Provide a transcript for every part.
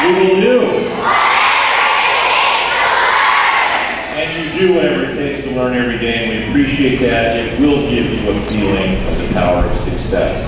We will do. And you do whatever it takes to learn every day, and we appreciate that. It will give you a feeling of the power of success.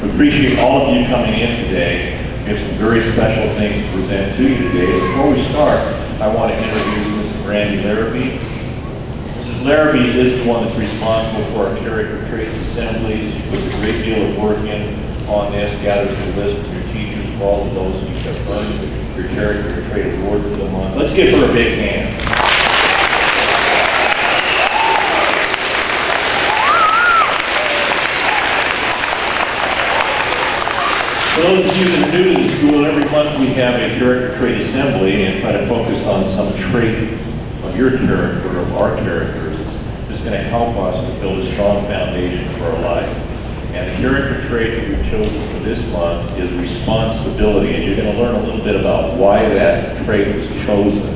We appreciate all of you coming in today. We have some very special things to present to you today. Before we start, I want to introduce Mrs. Randy Larrabee. Mrs. Larrabee is the one that's responsible for our character traits assemblies. She puts a great deal of work in on this, gathers a list from your teachers of all of those who have earned your character trait award for the month. Let's give her a big hand. For those of you that are new to the school, every month we have a character trait assembly and try to focus on some trait of your character, of our characters, that's going to help us to build a strong foundation for our life. And the character trait that we've chosen for this month is responsibility. And you're going to learn a little bit about why that trait was chosen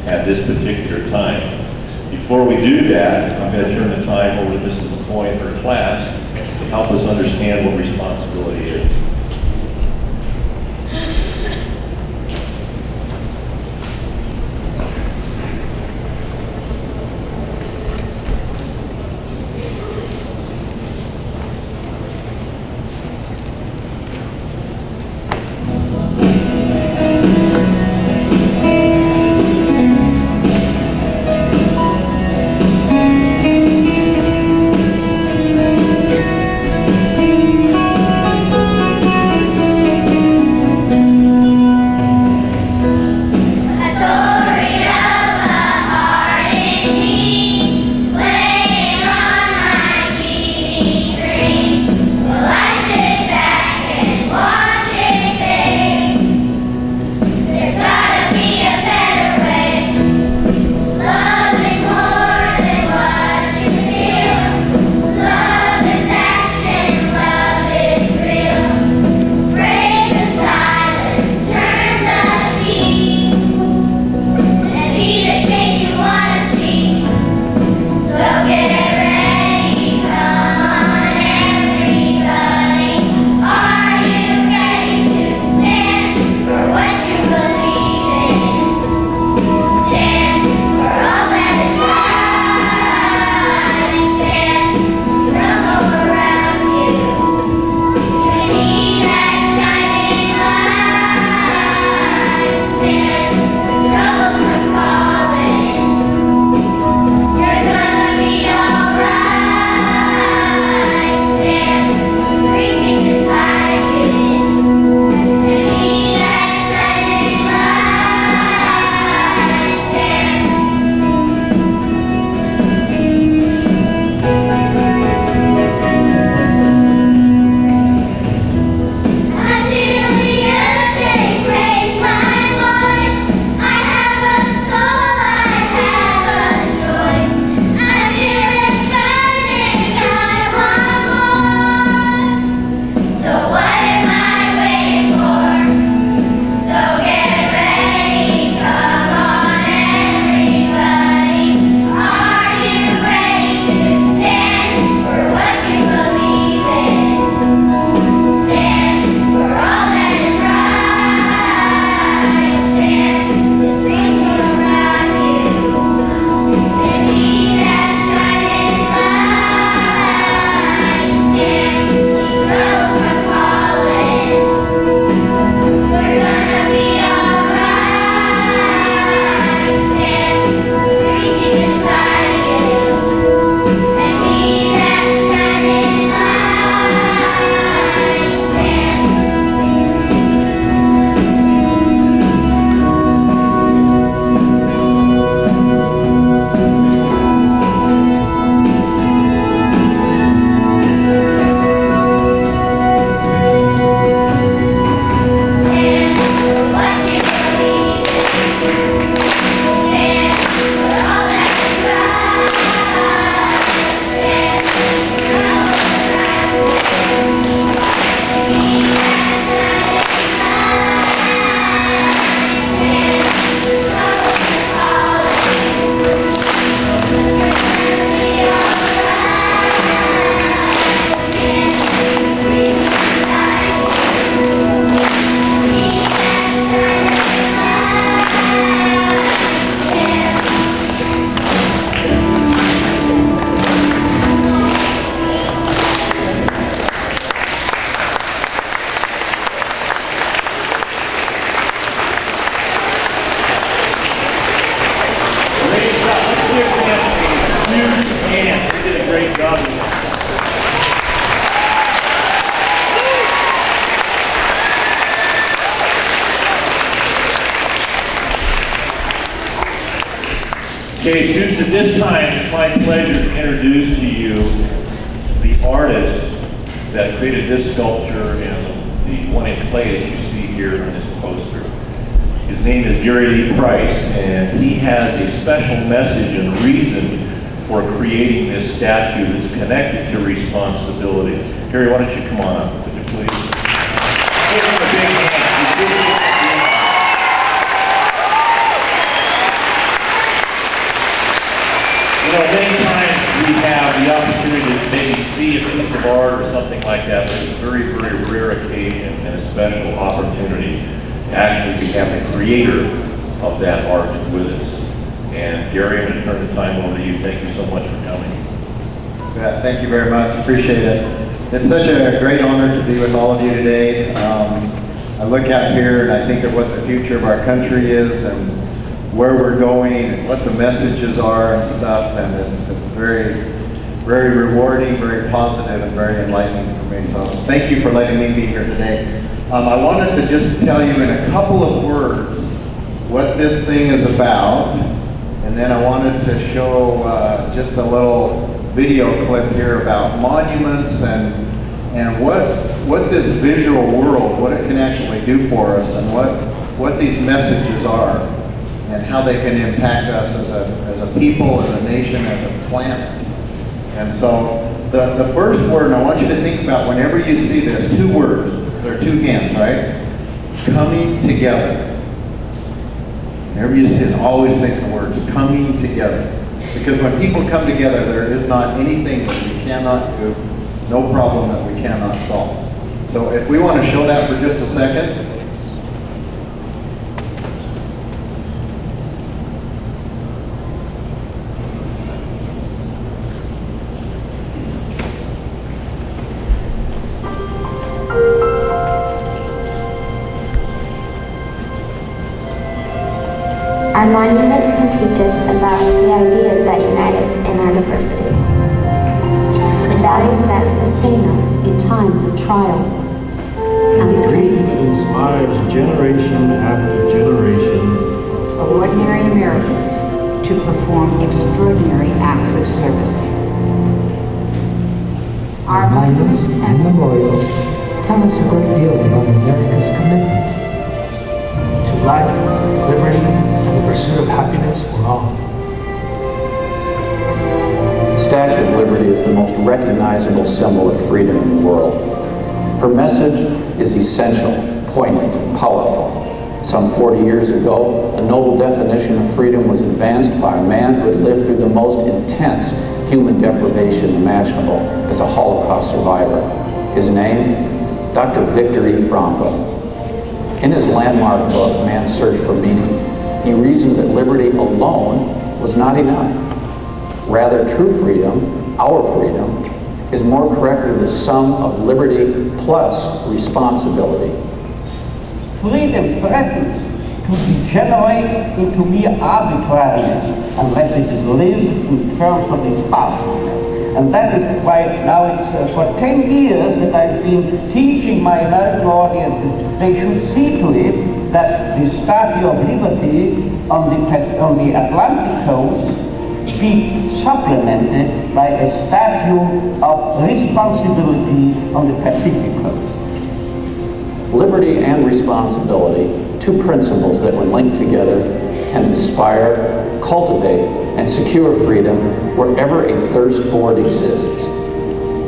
at this particular time. Before we do that, I'm going to turn the time over to Mrs. McCoy and her class to help us understand what responsibility is. Good job. Okay, students, at this time, it's my pleasure to introduce to you the artist that created this sculpture and the one in clay that you see here on this poster. His name is Gary Lee Price, and he has a special message and reason for creating this statue that's connected to responsibility. Gary, why don't you come on up, would you please? Give him a big hand. You know, many times we have the opportunity to maybe see a piece of art or something like that, but it's a very, very rare occasion and a special opportunity to actually have the creator of that art with us. And Gary, I'm going to turn the time over to you. Thank you so much for coming. Yeah, thank you very much. Appreciate it. It's such a great honor to be with all of you today. I look out here and I think of what the future of our country is and where we're going and what the messages are and stuff, and it's very, very rewarding, very positive, and very enlightening for me. So thank you for letting me be here today. I wanted to just tell you in a couple of words what this thing is about, and then I wanted to show just a little video clip here about monuments and what this visual world, what it can actually do for us, and what these messages are, and how they can impact us as a people, as a nation, as a planet. And so the first word, and I want you to think about whenever you see this, two words, there are two hands, right? Coming together. Whenever you see it, always think the words coming together. Because when people come together, there is not anything that we cannot do, no problem that we cannot solve. So if we want to show that for just a second. Our monuments can teach us about the ideas that unite us in our diversity. The values that sustain us in times of trial. And the dream that inspires generation after generation of ordinary Americans to perform extraordinary acts of service. Our monuments and memorials tell us a great deal about America's commitment to life, liberty, and the pursuit of happiness for all. The Statue of Liberty is the most recognizable symbol of freedom in the world. Her message is essential, poignant, and powerful. Some 40 years ago, a noble definition of freedom was advanced by a man who had lived through the most intense human deprivation imaginable as a Holocaust survivor. His name? Dr. Viktor E. Frankl. In his landmark book, Man's Search for Meaning, he reasoned that liberty alone was not enough. Rather, true freedom, our freedom, is more correctly the sum of liberty plus responsibility. Freedom threatens to degenerate into mere arbitrariness unless it is lived in terms of responsiveness. And that is why now it's for 10 years that I've been teaching my American audiences they should see to it that the Statue of Liberty on the Atlantic coast be supplemented by a statue of responsibility on the Pacific coast. Liberty and responsibility, two principles that when linked together can inspire, cultivate, and secure freedom wherever a thirst for it exists.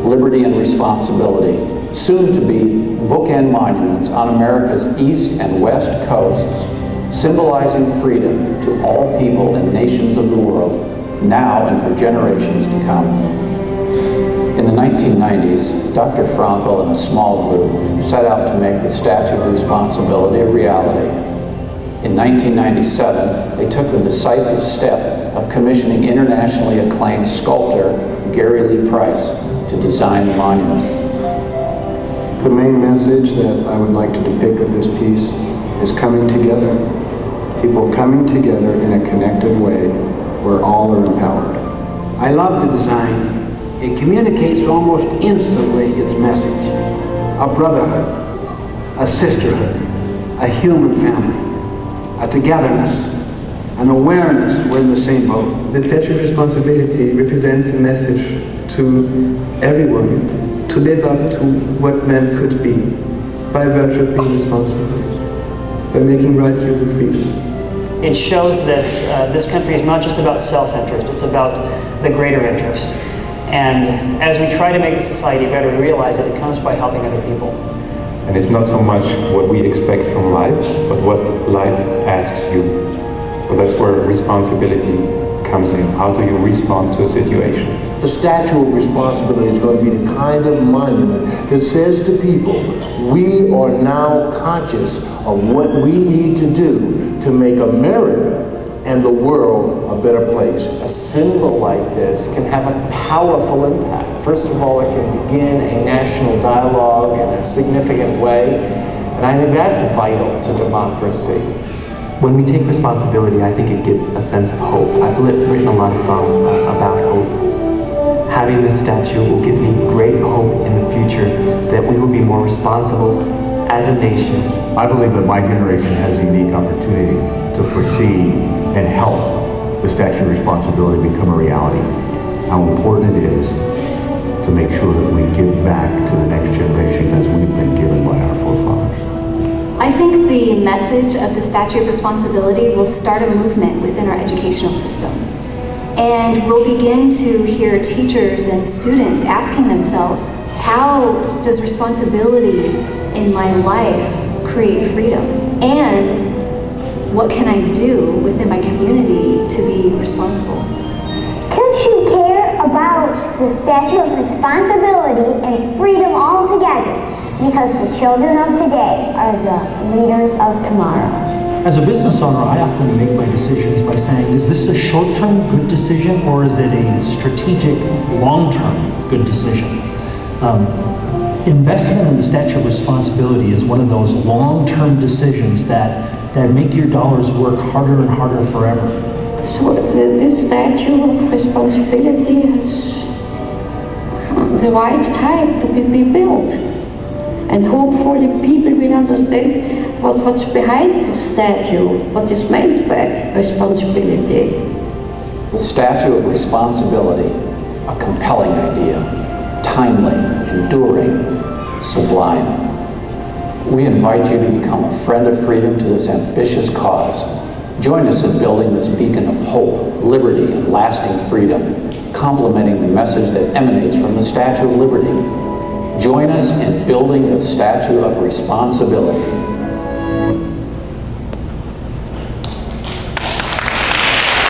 Liberty and responsibility, soon to be bookend monuments on America's east and west coasts, symbolizing freedom to all people and nations of the world, now and for generations to come. In the 1990s, Dr. Frankl and a small group set out to make the Statue of Responsibility a reality. In 1997, they took the decisive step of commissioning internationally acclaimed sculptor Gary Lee Price to design the monument. The main message that I would like to depict with this piece is coming together. People coming together in a connected way where all are empowered. I love the design it communicates almost instantly its message. A brotherhood, a sisterhood, a human family, a togetherness, an awareness we're in the same boat. The Statue of Responsibility represents a message to everyone to live up to what man could be by virtue of being responsible, by making right use of freedom. It shows that this country is not just about self-interest, it's about the greater interest. And as we try to make the society better, we realize that it comes by helping other people. And it's not so much what we expect from life, but what life asks you. So that's where responsibility comes in. How do you respond to a situation? The Statue of Responsibility is going to be the kind of monument that says to people, we are now conscious of what we need to do to make America and the world a better place. A symbol like this can have a powerful impact. First of all, it can begin a national dialogue in a significant way, and I think that's vital to democracy. When we take responsibility, I think it gives a sense of hope. I've written a lot of songs about hope. Having this statue will give me great hope in the future that we will be more responsible as a nation. I believe that my generation has a unique opportunity to foresee and help the Statue of Responsibility become a reality. How important it is to make sure that we give back to the next generation as we've been given by our forefathers. I think the message of the Statue of Responsibility will start a movement within our educational system. And we'll begin to hear teachers and students asking themselves, how does responsibility in my life create freedom? And what can I do within my community to be responsible? Kids should care about the Statue of Responsibility and freedom altogether, because the children of today are the leaders of tomorrow. As a business owner, I often make my decisions by saying, is this a short-term good decision or is it a strategic, long-term good decision? Investment in the Statue of Responsibility is one of those long-term decisions that make your dollars work harder and harder forever. So this Statue of Responsibility has the right time to be built. And hopefully people will understand what's behind the statue, what is meant by responsibility. The Statue of Responsibility, a compelling idea, timely, enduring, sublime. We invite you to become a friend of freedom to this ambitious cause. Join us in building this beacon of hope, liberty, and lasting freedom, complementing the message that emanates from the Statue of Liberty. Join us in building the Statue of Responsibility.